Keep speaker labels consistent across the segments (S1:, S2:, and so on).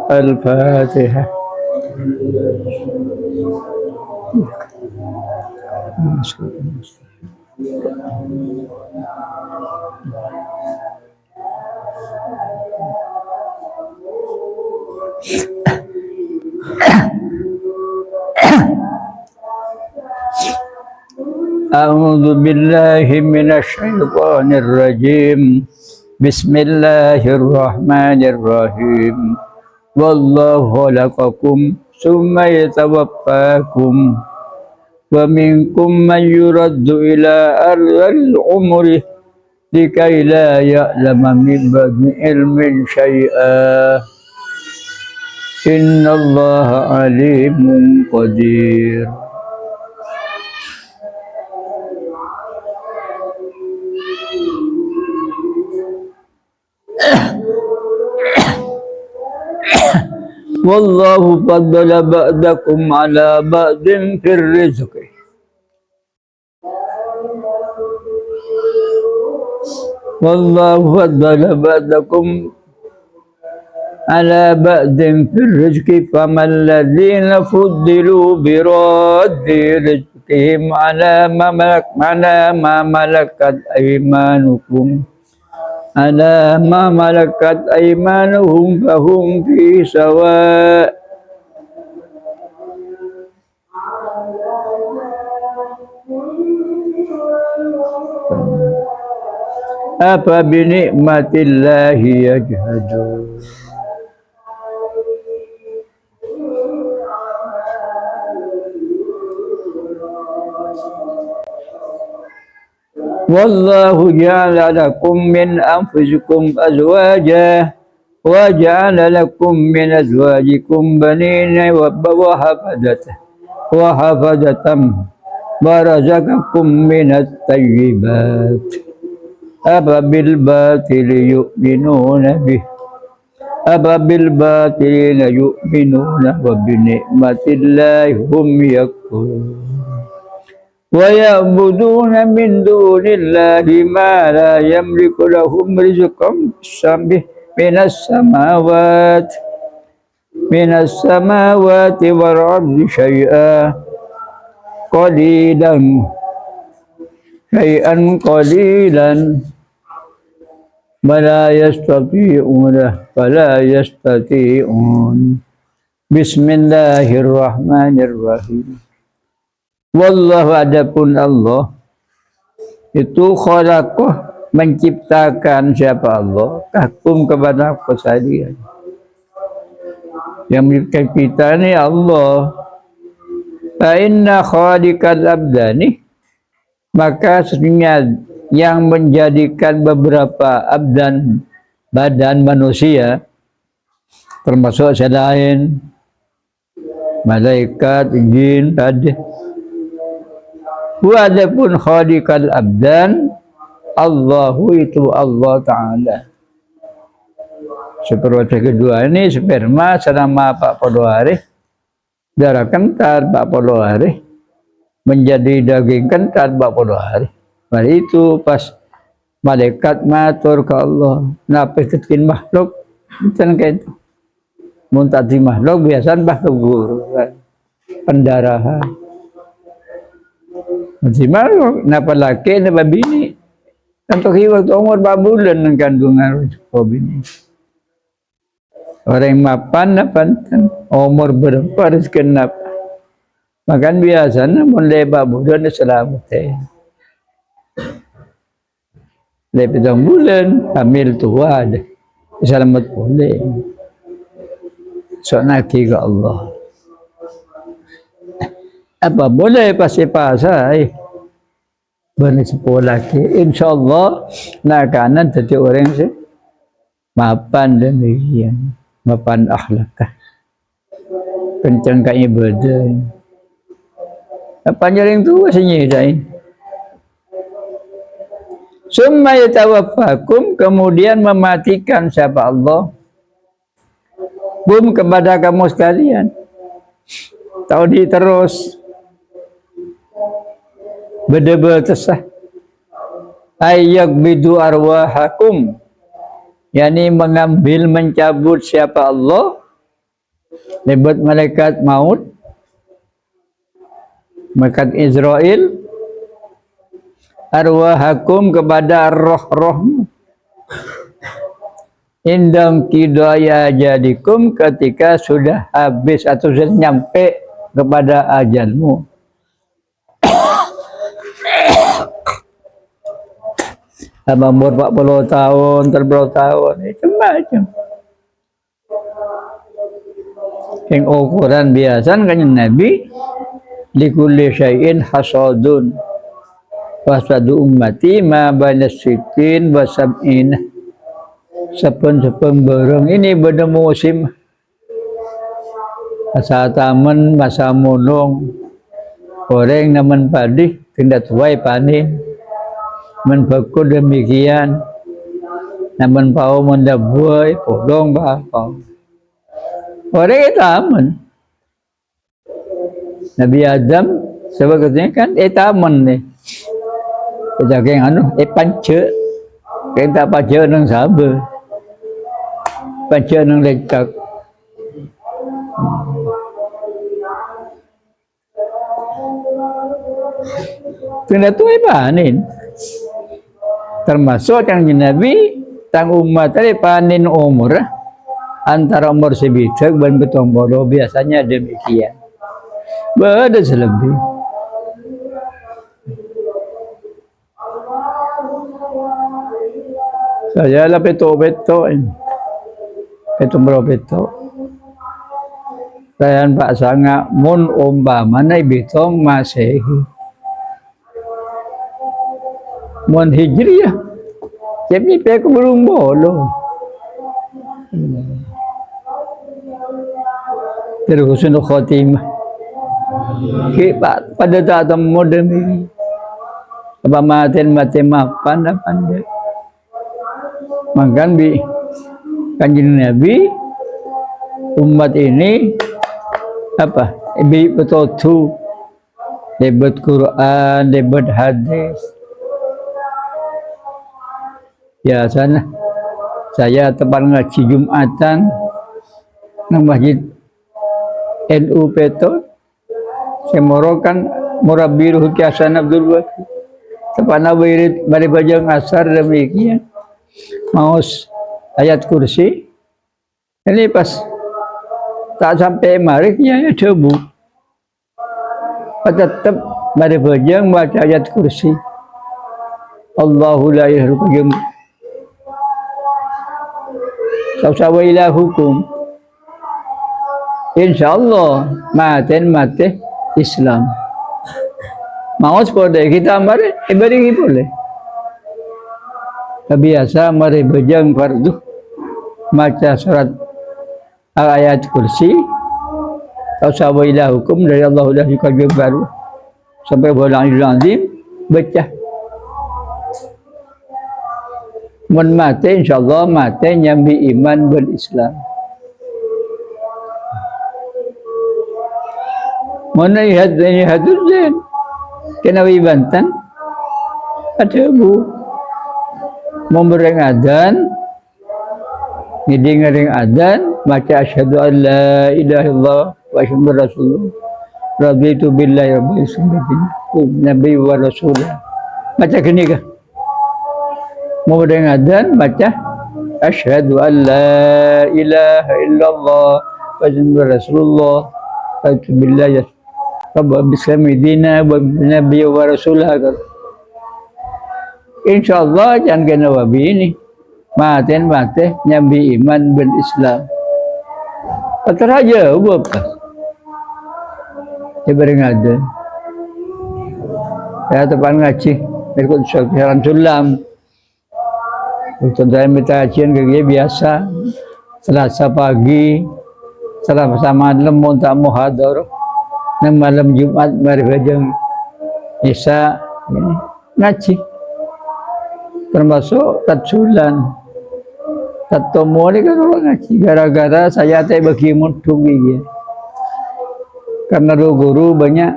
S1: Al-Fatihah. A'udzu billahi minasyaitonir rajim. Bismillahirrahmanirrahim. Wallahu khalaqakum summa yatawaffakum wa minkum man yuraddu ila ardhil umri likai la ya'lama min ba'di ilmin syai'a. Innallaha alimun qadir. Wallahu faddala ba'dakum ala ba'din fir rizqi. Wallahu faddala ba'dakum ala ba'din fir rizqi faman ladzina fuddilu bi raddi rizqihim ala ma malakat aymanukum ala ma malakat aymanuhum fahum fi sawa. Apa bi ni'matillahi yajhadun. Wallahu ja'ala lakum min anfusikum azwaja wa ja'ala lakum min azwajikum banina wa hafadatan wa razaqakum minat tayyibat. Aba bil batili yu'minuna bih aba bil batilina yu'minuna wa bi ni'matillahi hum yakfurun. Wa ya'buduna min dunillahi ma la yamliku lahum rizqan minas samawati wal ardi syai'an qalilan fala yastati'un. Bismillahirrahmanirrahim. Wallahu adapun Allah itu khalaqah menciptakan siapa Allah kakum kepada kesadian yang menciptakan kita ini Allah. Fa inna khaliqal abdani maka sesungguhnya yang menjadikan beberapa abdan badan manusia termasuk selain malaikat, jin, hadis. Walaupun khaliqal abdan Allahu itu Allah Ta'ala. Seperti kedua ini sperma selama 40 hari, darah kental 40 hari, menjadi daging kental 40 hari. Mari itu pas malaikat matur ke Allah, napis ketin makhluk bukan kayak itu. Muntati makhluk biasa bah kegur pendarahan. Masih malu, napa laki, napa bini. Untuk waktu umur 4 bulan ng kandungan ko bini. Orang mapan, napantan. Umur berapa harus kenapa. Makan biasa na, mulai 4 bulan na selamat eh. Lebih 7 bulan, hamil tua ada. Selamat boleh. So naki ke Allah. Apa boleh pasti pasai benar sekolah ke insyaallah nak kanan jadi orang sih mapan dan demikian mapan akhlak kencang ka ibadah apa jaring tu senyidain summa yatawaffakum kemudian mematikan siapa Allah kepada kamu sekalian tahu di terus bedebel tesah ayyak bidu arwahakum, yakni mengambil mencabut siapa Allah lebat malaikat maut, malaikat Israel, arwahakum kepada roh-roh indang kidaya jadikum ketika sudah habis atau sudah nyampe kepada ajalmu. Abang umur 40 tahun, 30 tahun, macam-macam. Yang ukuran biasa kan Nabi likulli syai'in hasadun wasadu ummati ma baina sitin wa sab'in. Sepun-sepun barang ini pada musim masa taman, masa munung, goreng naman padi, kena tuai panen. Menbaku demikian, namun pau mendabuai, podong bakau. Orang itu aman. Nabi Adam sebagainya kan aman nih. Kita yang panca, kita panca nang sabar, panca nang lecak. Kena tuai panen. Termasuk yang Nabi tang umat tadi panen umur antara umur sebitak dan betong bodoh biasanya demikian. Bada selebih. Saya lah peto ini, peto. Saya Pak Sanga mun umpama na bitong Masehi. Mun Hijriyah, jadi pek belum bolong. Terus husnul khotimah. Kita pada datang modern ini, apa mati mapan. Makan bi kanjeng Nabi umat ini apa? Ibi betul debat Quran, debat hadis. Ya sana saya tempat ngaji Jumatan nang masjid NU Peto semorokan murabiru Hasan Abdul Wahid tempat wirid bari bajang asar demikian maus ayat kursi ini pas tak sampai mariknya ya debu tetap bari bajang baca ayat kursi Allahu la ilaha illallah sawa ilahukum, insyaallah mati Islam. Mau seperti kita mari ibadah boleh. Biasa mari bejang fardu baca surat ayat kursi sawa ilahukum dari Allah sudah dikagem baru sampai bulan azim baca. Mun mati insyaallah mati nyambi iman berislam. Mana ini hadir jen, kenawi Banten ada bu membering adzan, ngiding adzan, baca asyhadu an la ilaha illallah wa asyhadu anna rasulullah, raditu billahi rabbil alamin, nabi wa rasulullah. Baca gini kah? Mau dengan adzan baca asyhadu an la ilaha illallah wa asyhadu rasulullah raditu billahi rabbil alamin wa nabi wa rasulullah. Insyaallah jangan kena wabi ini mati nyambi iman ben Islam atar aja apa diberi adzan ya tepan ngaji ikut jalan sulam. Untuk saya minta kajian ke biasa Selasa pagi, Selasa malam tak muhadharah, dan malam Jumat mari bajang Isya ngaji, termasuk tatsulan, tatomo ni kan orang ngaji. Gara-gara saya teh bagi mudung ya, karena guru banyak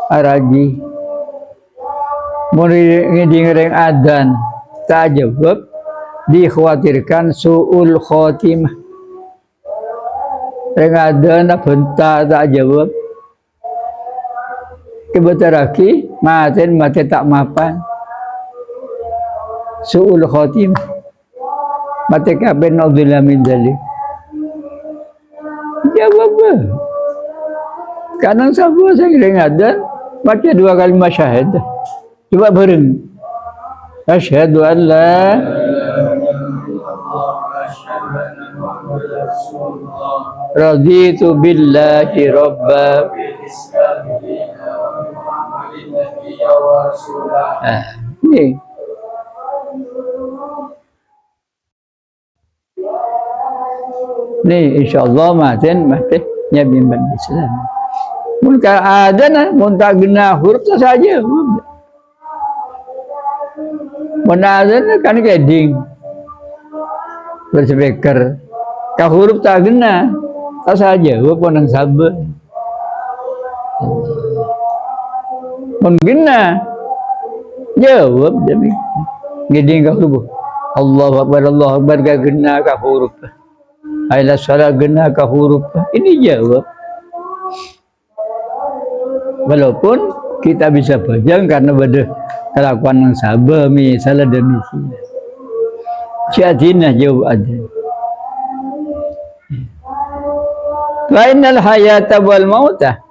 S1: araji, Mun ngiding adzan tak jawab, dikhawatirkan suul khotimah. Reng adzan bentar tak jawab, kebetaraki mati tak mapan. Suul khotimah. Mati kabeh naudzubillah min dzalik. Jawab. Kadang sabu saya reng adzan baca 2 kali syahadah. Coba bareng. Asyhadu an la raditu billahi rabba. Ini. Nih insyaallah mati nyabim Islam. Mun ka adzan mun tak gena huruf saja. Menazan kan keding berspeaker ka huruf tak gena tak saja walaupun nang sabar menggena jawab demi geding ka huruf Allahu akbar ka gena ka huruf ayat salat gena ka huruf ini jawab walaupun kita bisa baca karena beda kelakuan yang sabar misalnya demikian. Jadinya jauh ada. Lainal hayata wal mauta.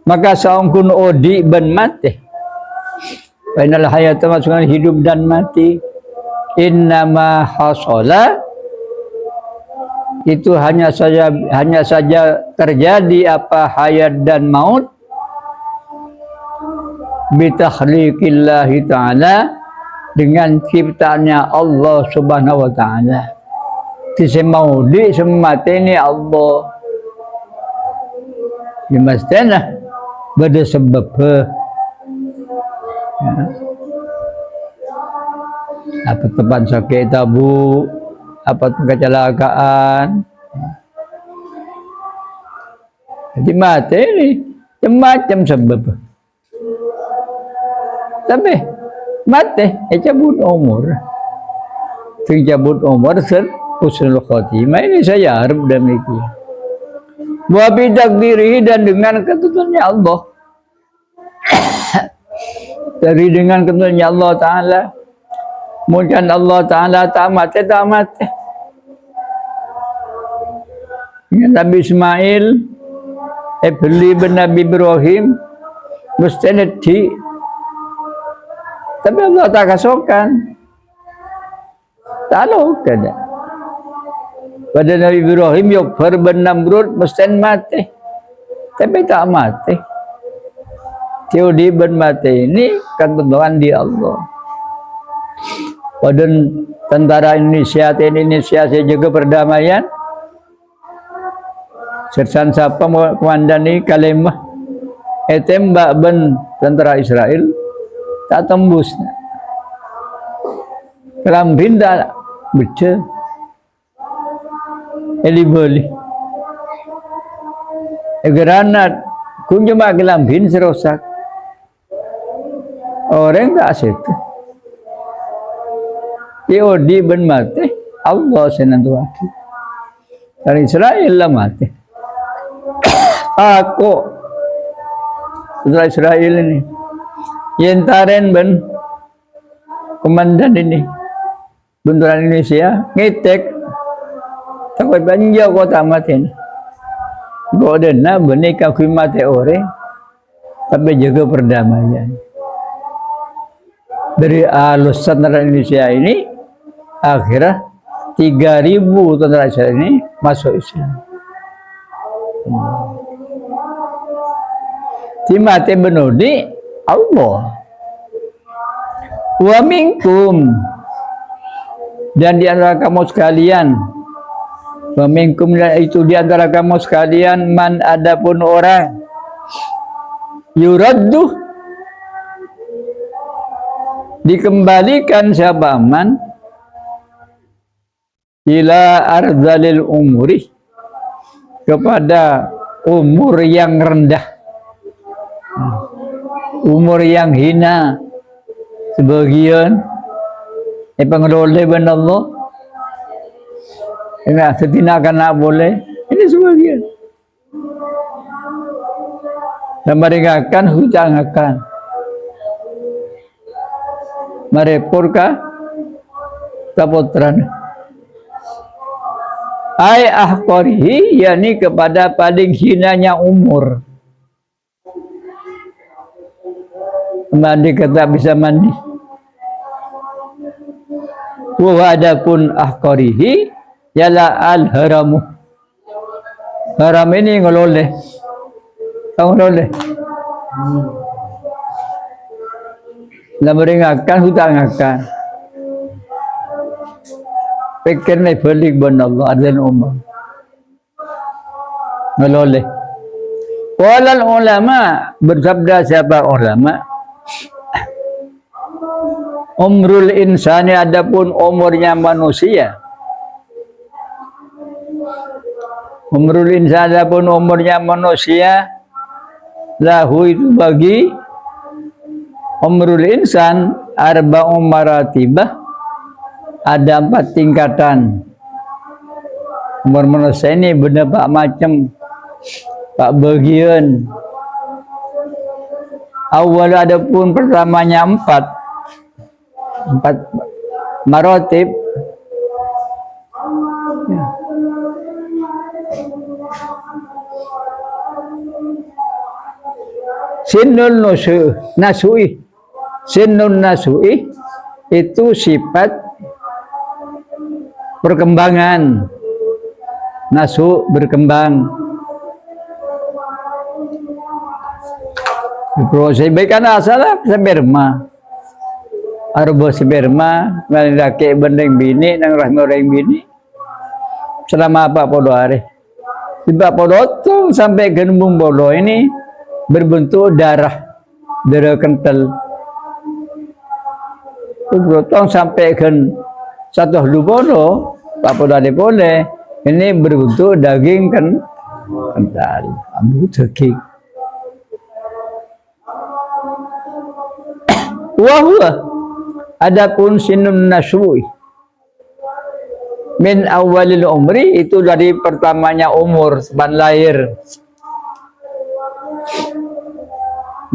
S1: Maka saungkun odi ben mati. Lainal hayata maksudnya hidup dan mati. Innama hasala itu hanya saja terjadi apa hayat dan maut bitakhliqillahi ta'ala dengan ciptaannya Allah subhanahu wa ta'ala tisemaudi semateni Allah dimastana bada sebab ya. Apa tepat sakit tabu apa kecelakaan jadi mati ini macam sebab tapi mati cabut umur husnul khotimah ini saya harap demikian wa bitakdirihi dan dengan ketentuannya Allah dari dengan ketentuannya Allah Ta'ala mungkin Allah Ta'ala tamat Nabi Ismail beli bin Nabi Ibrahim mustahil tapi Allah tak kasihkan. Tahu kada. Pada Nabi Ibrahim yuk bin Namrud mesti mati. Tapi tak mati. Teodi bin mati ini ketentuan di Allah. Pada tentara Indonesia jaga perdamaian. Sersan siapa komandan ini kalimah tembak ben tentara Israel tak tembus kelambin tak baca eliboli granat kunjuma kelambin serosak orang tak asyik Yodi ben mati Allah senantiasa dari Israel lah mati aku Israel ini Yentaren ben komandan ini benturan Indonesia ngetek takut banjau kota mati godena benika mati ore tapi jaga perdamaian dari alus tentara Indonesia ini akhirnya 3.000 tentara Indonesia ini masuk Islam Timate benodi Allah wa minkum dan di antara kamu sekalian wa minkum itu di antara kamu sekalian man adapun orang yuraddu dikembalikan siapa man ila ardalil umuri kepada umur yang rendah umur yang hina, sebagian pengelola benar Allah enggak setinakan nak boleh ini sebagian dan mereka akan hutang akan merepurka tapotran ai ahqarihi yakni kepada paling hinanya umur mandi kata bisa mandi wa adapun ahqarihi yala al haramu haram ini ngeloleh tahu ngeloleh lah meringakan hutang akan pikir ni balik ben Allah adzan umar ngeloleh walal ulama bersabda siapa ulama umrul insani adapun umurnya manusia umrul insani adapun umurnya manusia lahu itu bagi umrul insan arba'u maratibah ada 4 tingkatan umur manusia ini benda pak macam pak bagian awal adapun pertamanya 4 maratib ya. Sinun nasui sinun nasui itu sifat perkembangan nasu berkembang proses baikkan asalah sperma arba sperma ngalake bendeng bini nang rahmi orang bini selama 40 hari tiba potong sampai genembung bolo ini berbentuk darah kental potong sampai gen satu bolo 40 hari boleh ini berbentuk daging kental ambil daging wahwa adapun sinun nasui min awalil umri itu dari pertamanya umur seban lahir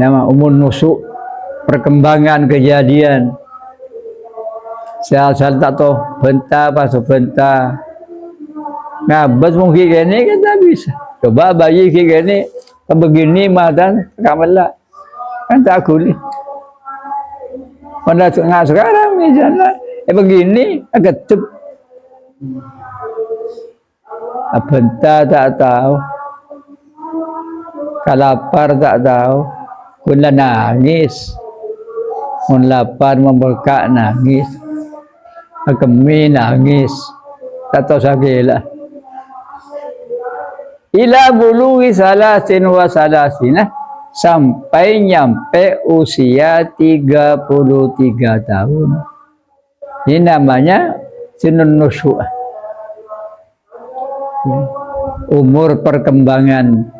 S1: nama umur nusuk perkembangan kejadian sel-sel tak tahu benta pasuk benta nah bas mungkin gini kita bisa coba bayi gini begini madan kamelah kan tak kulit pada nggak sekarang misalnya begini agak cep benta tak tahu kalapar tak tahu gula nangis lapar membekak nangis kemi nangis tak tahu sagilah ila buluhi salasin wa salasina sampai nyampe usia 33 tahun. Ini namanya sinun nusu. Umur perkembangan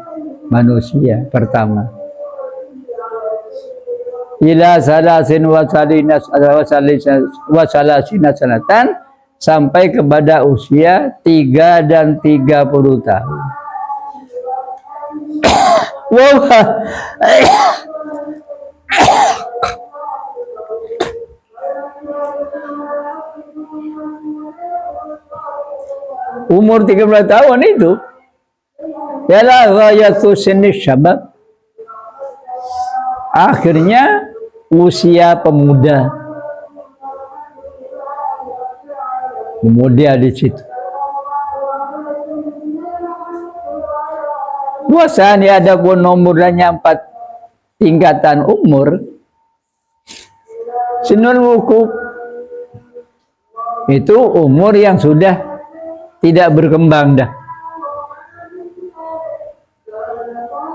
S1: manusia pertama. Ila salasin wasalasina sanatan sampai kepada usia 3 dan 30 tahun. Wow. Umur 13 tahun itu ialah ghayatu sinni syabab, akhirnya usia pemuda. Kemudian di situ puasanya ada pun nomornya 4 tingkatan umur. Sinul wukuf itu umur yang sudah tidak berkembang dah,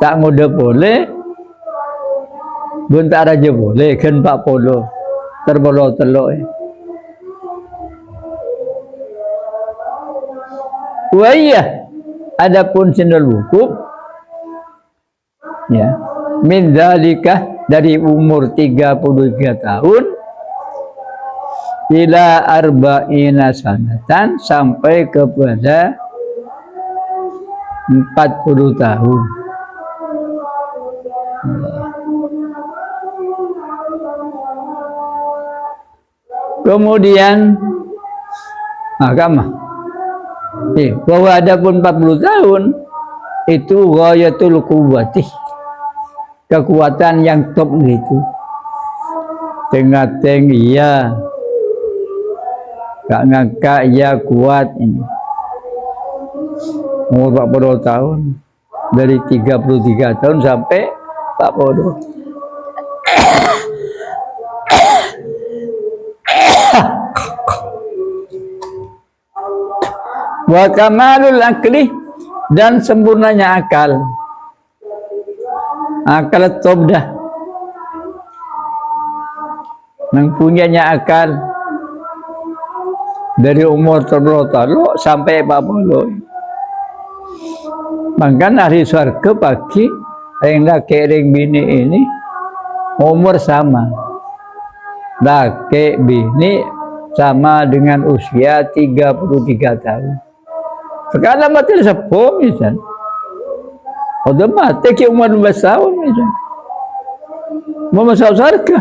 S1: tak muda boleh, buntar aja boleh, kan 40 terbolo-telok. Wah adapun sinul wukuf ya min dzalika dari umur 33 tahun ila arba'ina sanatan, sampai kepada 40 tahun. Kemudian agama bahwa adapun 40 tahun itu ghayatul quwwati, kekuatan yang top gitu. Tengah-teng iya, gak ngangka iya kuat ini. Umur 40 tahun, dari 33 tahun sampai 40. Wa kamalul akli, dan sempurnanya akal. Akal tobdah, mempunyanya akal dari umur 30 sampai 40. Bahkan ahli surga pagi yang laki ring bini ini umur sama. Laki bini sama dengan usia 33 tahun. Sekarang mati sepuh misalnya, udah mati ke umur 12 tahun misalnya, mau masuk surga.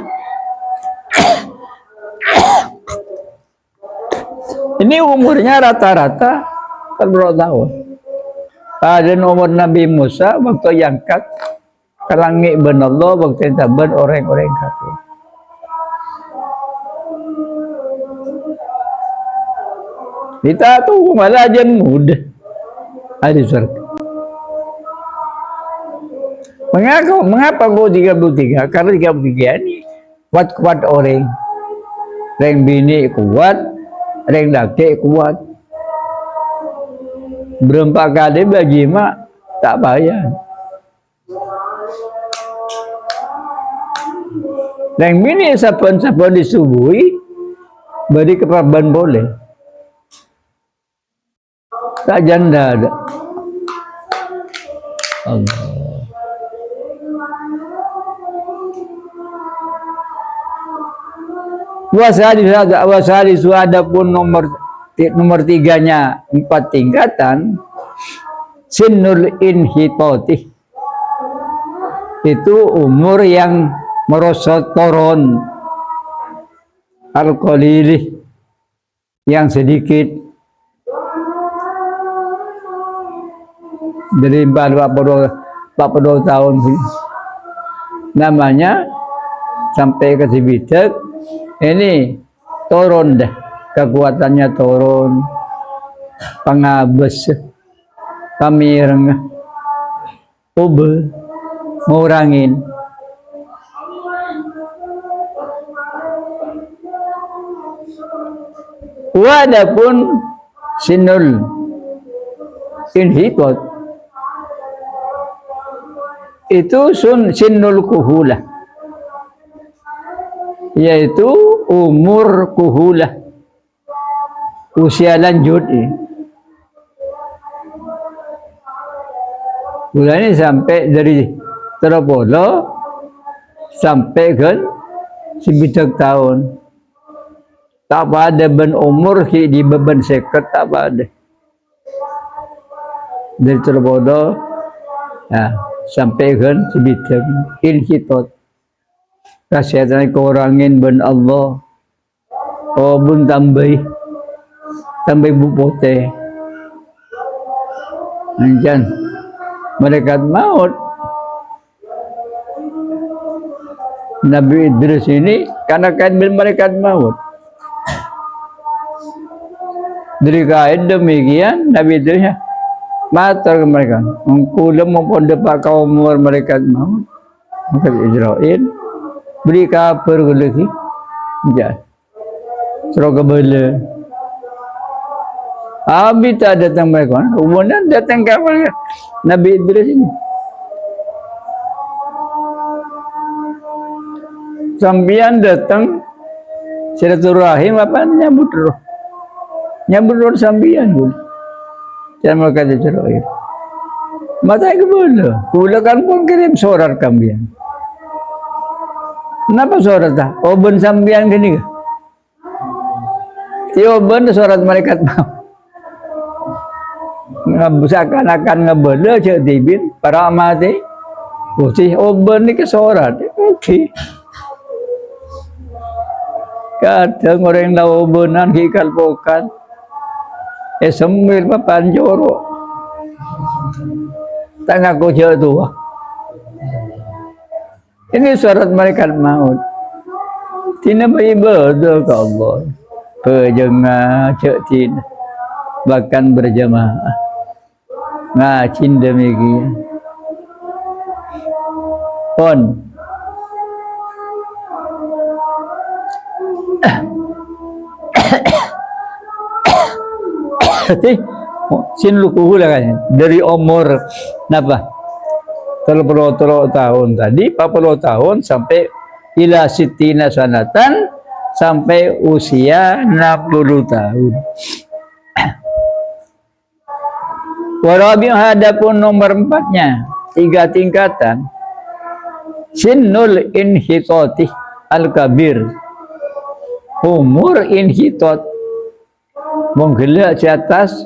S1: Ini umurnya rata-rata 40 tahun. Dan umur Nabi Musa waktu diangkat ke langit ben Allah, waktu taban orang-orang kafir. Kita tuh malah aja mudah ada surga. Mengapa kau 33? Karena 33 ini kuat-kuat orang. Reng bini kuat, reng laki kuat. Berempat kali bagi mak tak bayar. Reng bini sapan-sapan disubuhi, beri keperban boleh. Tak janda ada. Allah. Wasali suada pun nomor 3-nya 4 tingkatan. Sinul inhitoti, itu umur yang merosot turun, al-qalili, yang sedikit. Dari 40 tahun namanya sampai ke Cibitek ini turun dah, kekuatannya turun, pengabes, pamireng, ube, ngurangin. Wadapun sinul inhitot, itu sinul kuhulah, yaitu umur kuhulah, usia lanjut. Bulan ini sampai dari Terpolo sampai ke 9 tahun. Tak ada ben umur di beban seket, tak ada. Dari Terpolo sampai kan sebidang inhitot, kesehatan kurangin ben Allah, oh bun tambah bupote, anjan malaikat maut. Nabi Idris ini karena kain bil malaikat maut. Dari kain demikian Nabi Idrisnya matur ke mereka, mengkulam maupun depak kaum umur mereka maut, maka Israel beri kabar ke lagi, jangan suruh kebala. Abi tak datang mereka, umurnya datang kabar Nabi Idris ini. Sambian datang silaturahim apa nyambut roh sambian pun. Jangan mereka dicerai. Mata ke bola. Kula kan pun kirim surat kambian. Kenapa surat dah? Oh ben sambian gini ke? Tioban surat malaikat maut. Seakan-akan ngebela cek tibin para mati. Putih oban ni ke surat. Okey. Kadang orang lau obanan hikal pokan. Sembil papan jorok. Tak ngaku cek tu. Ini surat malaikat maut. Tina beribadah ke Allah. Pejengah cek tina. Bahkan berjamaah. Ngacin demikian. Pon. Sin lukuhu lah kan. Dari umur napa? 30 tahun tadi, 40 tahun sampai ila sitina sanatan sampai usia 60 tahun. Warabi hadapun nomor 4-nya 3 tingkatan. Sinnul inhitati al-kabir. Umur inhitat menggelak di atas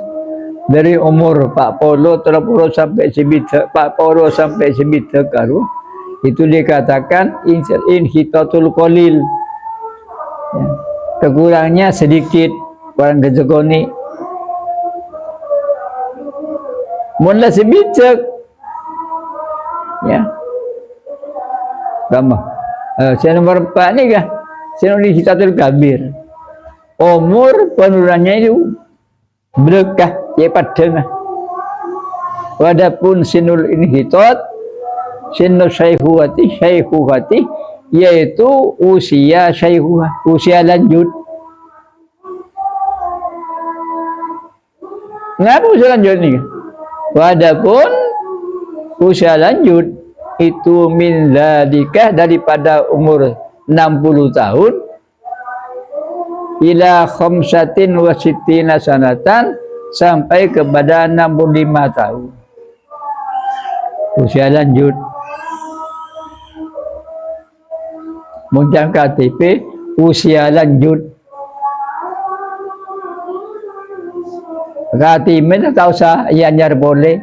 S1: dari umur 40 sampai sebita 40 sampai sebita karu itu dikatakan inhitatul qalil. Ya. Kekurangnya sedikit orang kejegoni. Mula sebicak ya gambar saya nomor 4 ni kah saya nulis hitatul kabir umur penurunannya itu berkah ya padang wadapun sinul inhitat sinul syaihuhati yaitu usia syaihuhah usia lanjut. Ngapa usia lanjut ni? Wadapun usia lanjut itu min dzalika daripada umur 60 tahun ila khamsatin wa sittina sanatan sampai kepada 65 tahun usia lanjut. Muncang KTP usia lanjut. KTP tak usah ianyar boleh.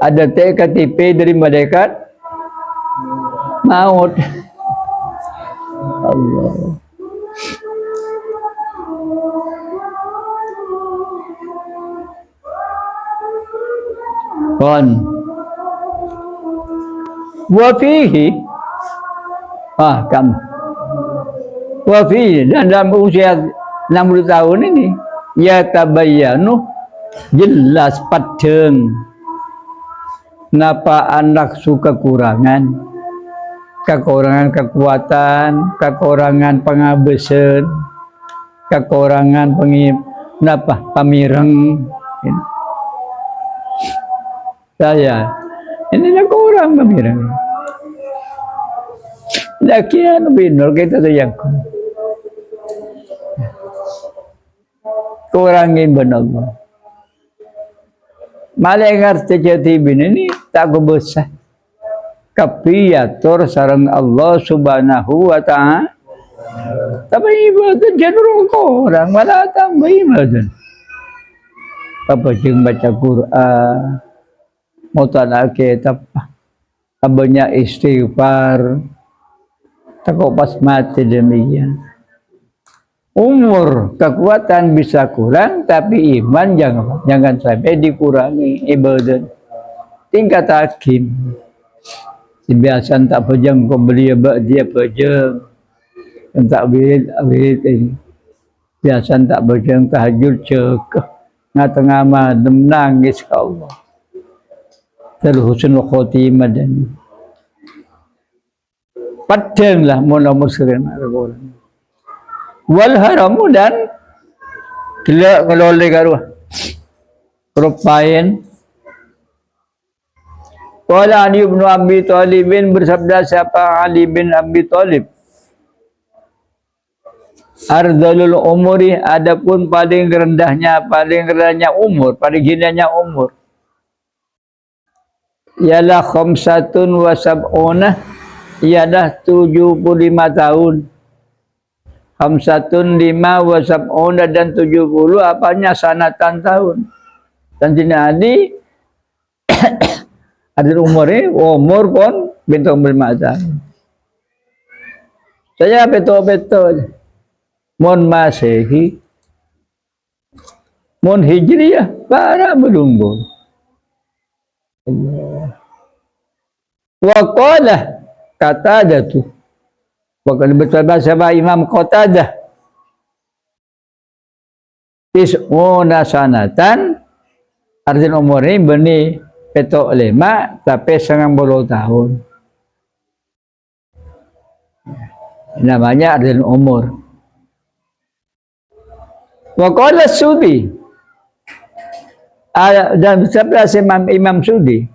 S1: Ada KTP dari malaikat maut. Allah. Kon. Wa fihi kam. Wa fihi dan dalam usia 60 tahun ini ya tabayyanu jelas padeng napa anak suka kekurangan kekuatan, kekurangan pengabesan, kekurangan pamireng. Saya ini nak kurang pamireng. Lakian binor kita tu yang kurangin benar. Malaikat terjadi ini tak besar. Kapiatur sarang Allah subhanahu wa ta'ala. Tapi ibadah cenderung kurang. Malah tambah ibadah. Apa yang baca Quran. Mutala kitab. Abanya istighfar. Takut pas mati demikian. Umur kekuatan bisa kurang, tapi iman jangan sampai dikurangi ibadah. Tingkat hakim. Biasa tak pejam kau beli dia pejam. Tak wirid ini. Biasa tak pejam tahajud cek. Tengah malam nangis ke Allah. Terus husnul khotimah dan padanglah mula-mula sekalian orang. Wal haramu dan kelak ngeloleh karuah rupain. Qala Ali bin Abi Thalib bersabda siapa Ali bin Abi Thalib ardalul umuri adapun paling rendahnya umur paling hinanya umur ialah khamsatun wa sab'una ialah 75 tahun Khamsatun 5 wa sab'una dan 70 apanya sanatan tahun. Dan Nabi ada umur pun bintang 5 tahun. Saya betul-betul mon Masehi, mon Hijriyah para menunggu. Wa qala Qatadah, wakil bahasa Imam Qatadah, tis'una sanatan, artinya umurnya bani petok 5 tapi 90 tahun. Namanya artinya umur. Wa qala Sudi, dan sebelah Imam Sudi,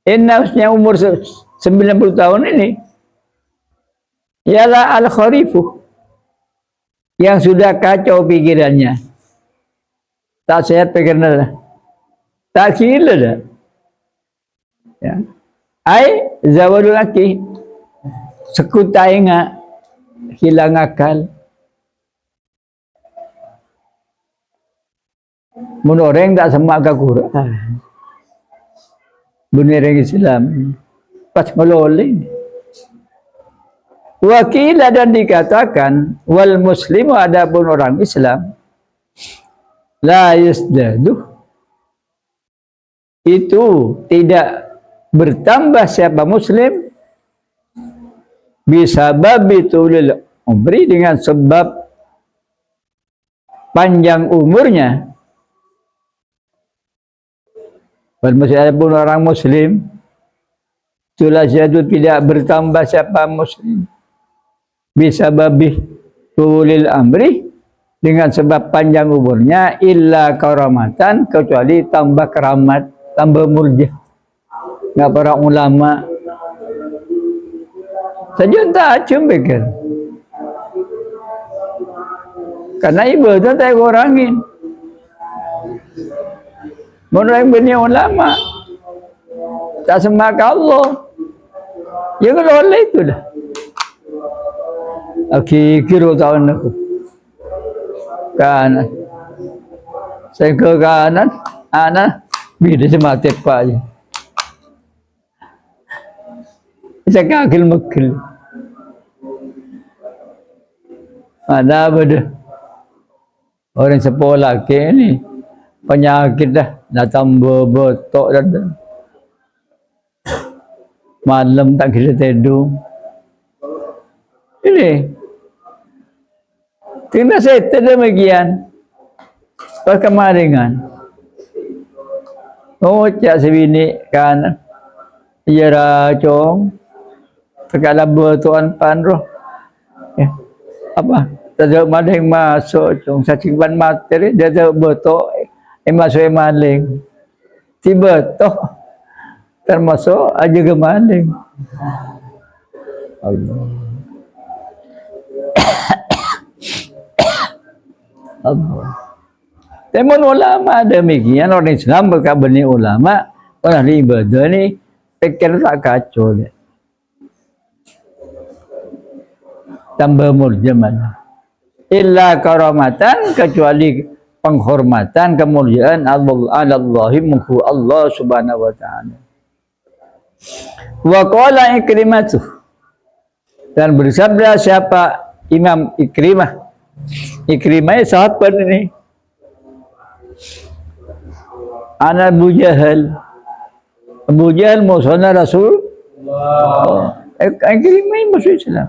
S1: Innasnya umur 90 tahun ini ialah al-kharifu yang sudah kacau pikirannya, tak sehat pikirannya, tak gila dah. Ya. Ai zawadul laki sekutai ngak hilang akal. Mun orang tak semak ke Quran. Benar Islam pas meloleh. Wakilah dan dikatakan wal muslimu adapun orang Islam la yasdadu itu tidak bertambah siapa muslim bisa babi tulil umri dengan sebab panjang umurnya. Adapun orang muslim itulah jadu tidak bertambah siapa muslim bisa babi tulil amri dengan sebab panjang umurnya illa karamatan kecuali tambah keramat, tambah murjah. Nggak para ulama saja tak cumbekan karena ibadah tak kurangin. Menurut bani ulama tak semak Allah ya kalau oleh itu dah kira tahun aku kanan saya ke kanan anak bila cuma tepak je saya kakil makil ada pada orang sepolah ke ni penyakit dah tambah botok dah. Malam tak bisa tidur. Ini kena saya demikian perkemaringan. Oh cak sebini kan ia racong terkala bertuan panroh apa tak maling masuk cung cacing ban materi dia tak betul masuk maling tiba toh termasuk aja ke maling. Allah Allah. Temun ulama demikian orang Islam berkabani ulama orang ibadah ni pikir tak kacau dia. Tambah murjaman illa karamatan kecuali penghormatan kemuliaan Allahi muhu Allah subhanahu wa ta'ala. Wa qala Ikrimah dan bersabda siapa Imam Ikrimah. Ikrimah sahabat ini anak Abu Jahal. Abu Jahal musuhnya Rasul Ikrimah musuh Islam.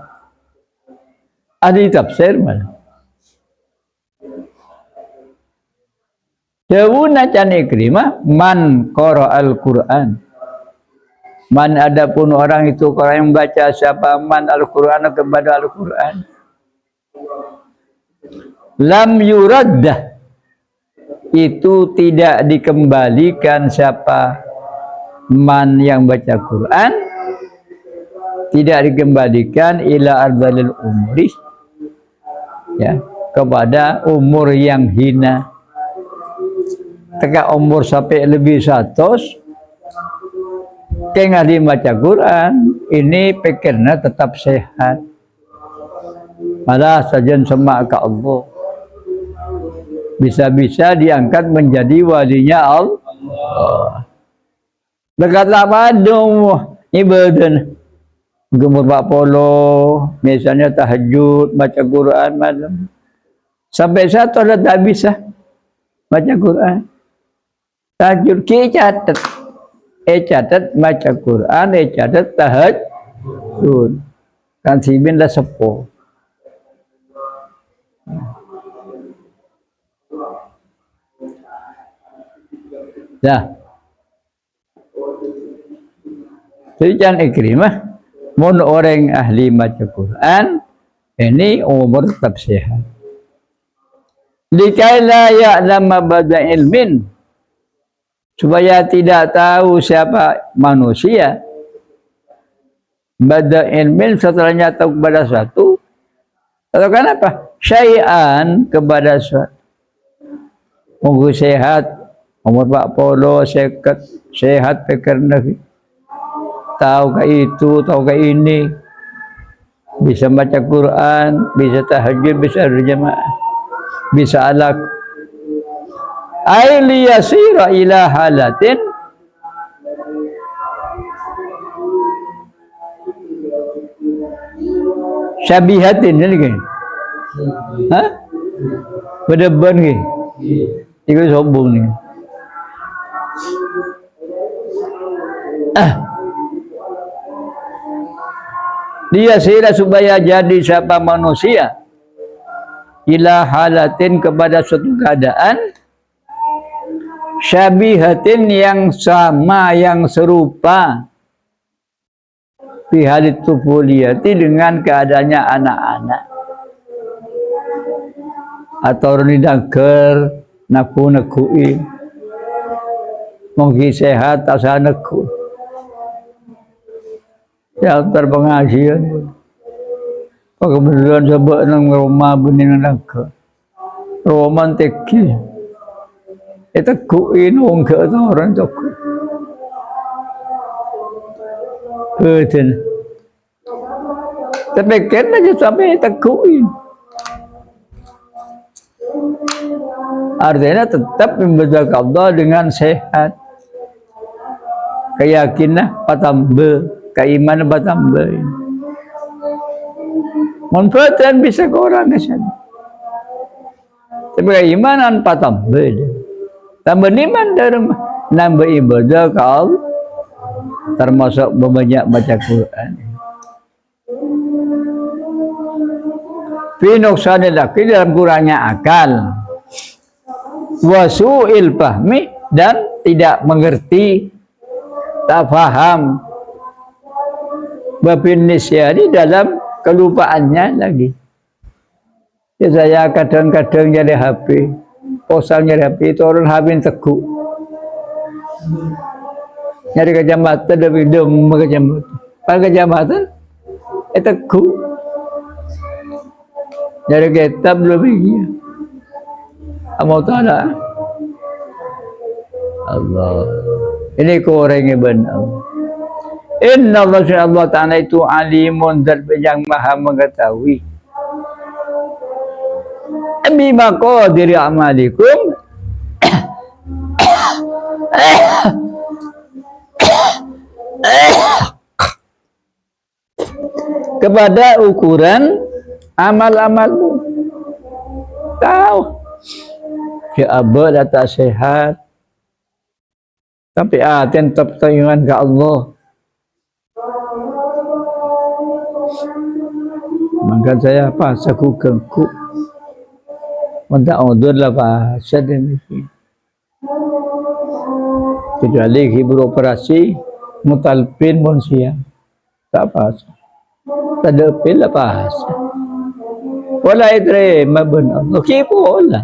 S1: Ahli tafsir malah. Dawuna can Ikrimah man qara al-Qur'an. Man adapun orang itu orang yang baca siapa man al-Qur'an kepada Al-Qur'an. Lam yuraddah itu tidak dikembalikan siapa man yang baca Quran tidak dikembalikan ila ardalil umri ya kepada umur yang hina. Ketika umur sampai lebih 100 kena dibaca Quran ini pikirnya tetap sehat. Malah saja semak ke Allah. Bisa-bisa diangkat menjadi walinya Allah. Dekatlah padung ibadah. Gemur 40, misalnya tahajud, baca Quran malam. Sampai satu ada tak bisa baca Quran. Tahajud catat. Catat baca Quran, catat tahajud. Kan sibin dah sepuh. Dah. Jadi jangan Ikrimah. Mun orang ahli baca Quran, ini umur tetap sehat. Dikaila ya'lama bada ilmin, supaya tidak tahu siapa manusia. Bada ilmin setelahnya tahu kepada suatu. Atau kenapa? Syai'an kepada suatu. Munggu sehat, umur 40, sehat pikir Nabi. Tahu ke itu, tahu ke ini, bisa baca Quran, bisa tahajud, bisa berjamaah, bisa alaq. Aili yasira ila halatin syabihatin ini kan? Hah? Berdeban kan? Itu sombong ni. Dia sila supaya jadi siapa manusia ila halatin kepada suatu keadaan syabihatin yang sama, yang serupa fi halit tufuliyati dengan keadaannya anak-anak atau rindaker naku-nakui mungkin sehat asa naku ya terpengajian kemudian coba nang rumah benih naku romantik itu kuin ke orang cok betul tapi kan aja sampai tekuin artinya tetap membaca Allah dengan sehat, keyakinan patambah, keimanan patambah. Manfaatan bisa ke orang kesana. Tapi keimanan patambah. Tambah iman dari nambah ibadah ke Allah, termasuk banyak baca Quran. Fi nuqsanil aqli dalam kurangnya akal. Wasu'il fahmi dan tidak mengerti, tak faham. Babin nisyani dalam kelupaannya lagi. Ya, saya kadang-kadang jadi HP, posang jadi HP itu orang HP teguh. Nyari kecamatan lebih dem kecamatan. Pada kecamatan itu teguh. Nyari kitab lebih. Allah Ta'ala Allah ini koreng benar. Inna Allah Ta'ala itu alimun dan yang maha mengetahui bima qadiri amalikum kepada ukuran amal-amalmu. Tahu ya abad tak sehat tapi tetap tayungan ke Allah. Maka saya pasaku kengku minta udur lah bahasa demikian kecuali beroperasi mutalpin pun siang tak bahasa tak ada pil lah bahasa wala idre mabun Allah kipola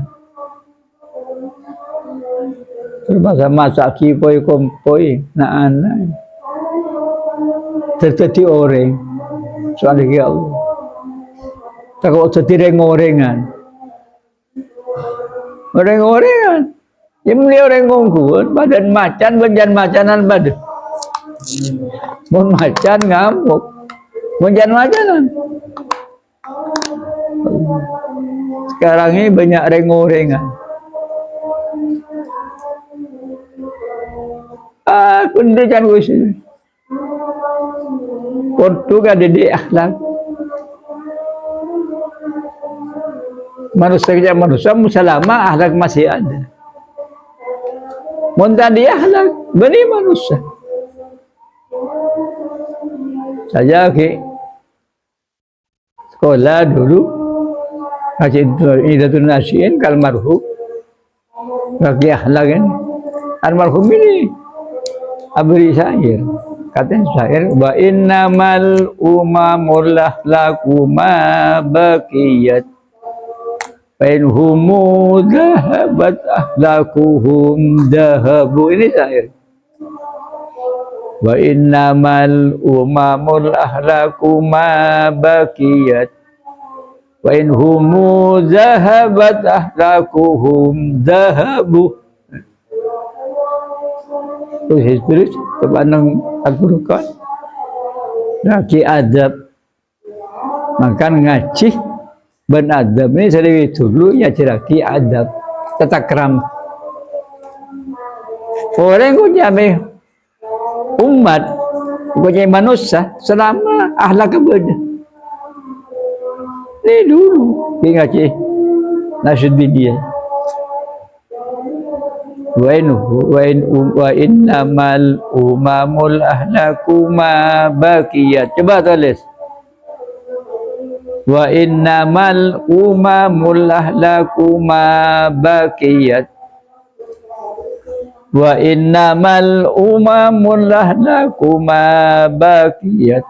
S1: masa kipoi kompoi na anak terjadi orang soalnya Allah tak kau jadi orang-orangan yang beli orang ngongkuan badan macan badan macanan badan Mun macan ngamuk. Mun jan macanan. Sekarang ini banyak rengo-rengan. Kundi kan usul. Portu ka didi akhlak. Manusia selama akhlak masih ada. Mun tadi akhlak bani manusia. Saya ke sekolah dulu Haji Idatul Nasiin kalmarhum bagi akhlak ini. Almarhum ini abri syair. Katanya syair wa innamal umamul akhlaqu ma baqiyat fa in humu dhahabat akhlaquhum dhahabu. Ini syair. Wa innamal umamul akhlaqu ma baqiyat wa in humu dhahabat akhlaquhum dhahabu. Terus kebanang Al-Furqan laki adab makan ngaji ben adab ini dari dulu ya ciraki adab tata kram orang ku jame umat ku jame manusia selama akhlak kebenar ini dulu di ngaji Nasruddin dia wa innamal umamul ahlaku ma baqiyat. Coba tulis. Wa innamal umamul ahlaku ma baqiyat. Wa innamal umamul ahlaku ma baqiyat.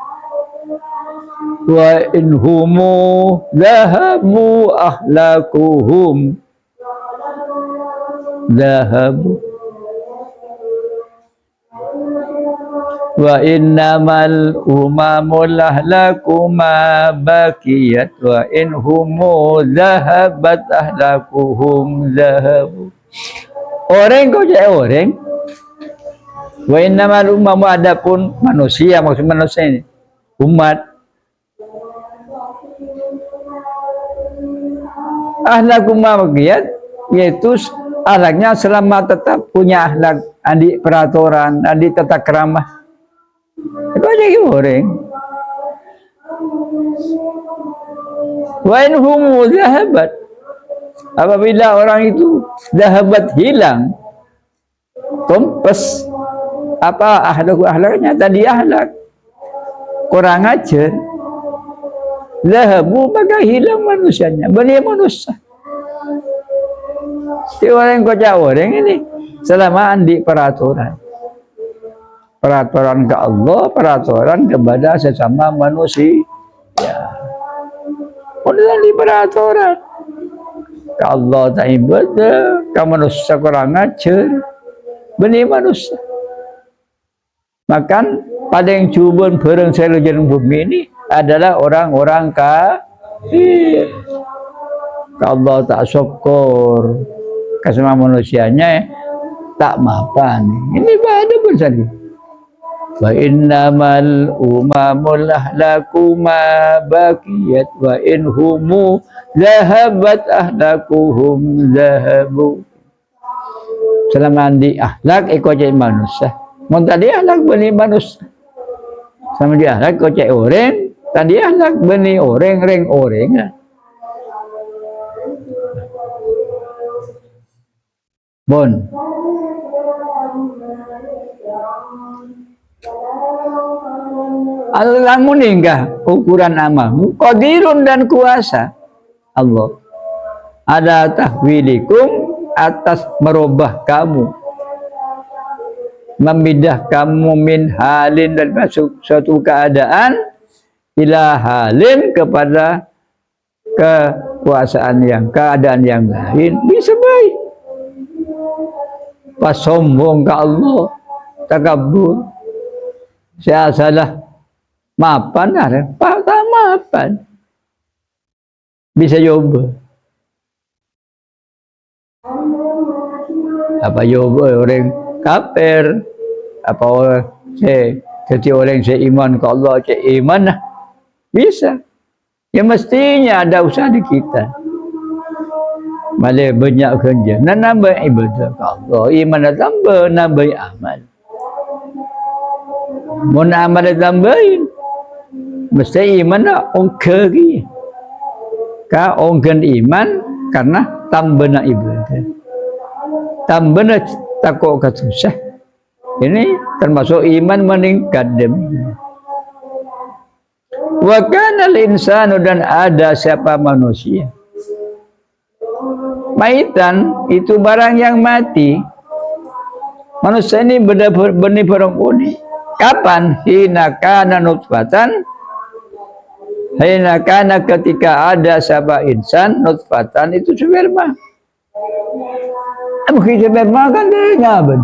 S1: Wa inhumu dhahabu ahlakuhum dhahabu wa innamal umamul ahlaku ma baqiyat wa in humu dhahabat ahlakuhum dhahabu. Orang kau jadi orang. Wa innamal umamu adapun manusia, maksud manusia ini umat. Ahlaku ma baqiyat yaitu akhlaknya selama tetap punya akhlak, andi peraturan, andi tata keramah. Itu aja orang. Wa in humu dhahabat. Apabila orang itu dhahabat hilang, kompes apa akhlaknya tadi akhlak kurang ajar. Dhahabu maka hilang manusianya, benih manusia. Si orang kocak orang ini selama andi peraturan ke Allah, peraturan kepada sesama manusia. Udah andi peraturan ke Allah tak ibadah, ke manusia kurang ajar, benih manusia. Makan pada yang cubun bareng seluruh bumi ini adalah orang-orang kafir. Allah tak syukur ke semua manusianya tak mapan. Ini pada bersatu. Wa innamal umamul ahlaku ma baqiyat wa in humu dhahabat ahlakuhum dhahabu. Selama di akhlak ikut jadi manusia. Mun tadi akhlak benih manusia. Sama di akhlak ikut jadi orang, tadi akhlak benih orang reng orang. Bon. Alamu ninggah ukuran amalmu qadirun dan kuasa Allah ada tahwilikum atas merubah kamu, memindah kamu min halin dan masuk suatu keadaan ila halin kepada kekuasaan yang keadaan yang lain. Bisa baik pas sombong ke Allah, takabur, saya salah mapan ada, pak mapan, bisa coba, apa coba orang kafir, apa orang Jadi orang yang iman ke Allah, cek iman lah. Bisa. Ya mestinya ada usaha di kita. Malah banyak kerja. Nak nambah ibadah ke Allah. Iman dah tambah, nambah amal. Mau amal dah tambahin. Mesti iman dah ongkar lagi. Ka ongkar iman karena tambah nak ibadah. Tambah nak takut kesusah. Ini termasuk iman meningkat demi. Wa kana al-insanu, dan ada siapa manusia. Maitan itu barang yang mati. Manusia ini benih barang unik. Kapan? Hina kana nutfatan. Hina kana ketika ada siapa insan nutfatan itu sperma. Mungkin sperma kan dari nyaben.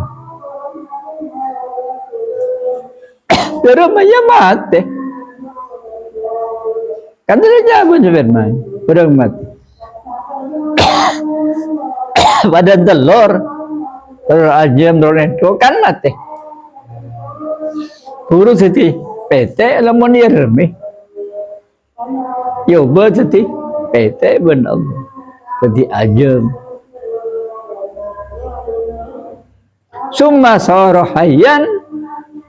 S1: Terus banyak mati. Kan dari nyaben sperma. Barang mati. Badan telur ajam telur itu kan mati. Buru seti PT lamun irmi. Yo berarti PT benar. Jadi ajam. Summa sarahayan,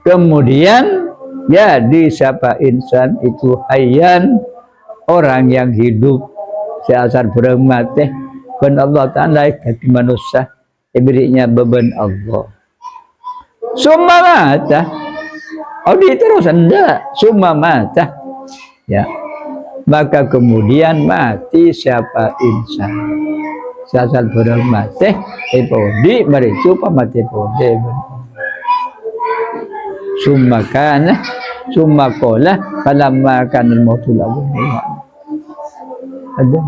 S1: kemudian jadi siapa insan itu hayyan, orang yang hidup seasal berang mati. Ben Allah Ta'ala jadi manusia diberinya beban Allah. Summa mata. Oh terus enggak. Summa mata. Ya. Maka kemudian mati siapa insan. Seasal berang mati. Ipodi beritu pamati podi. Summa kana. Summa kola. Falamma kanil mautu lagu. Ada.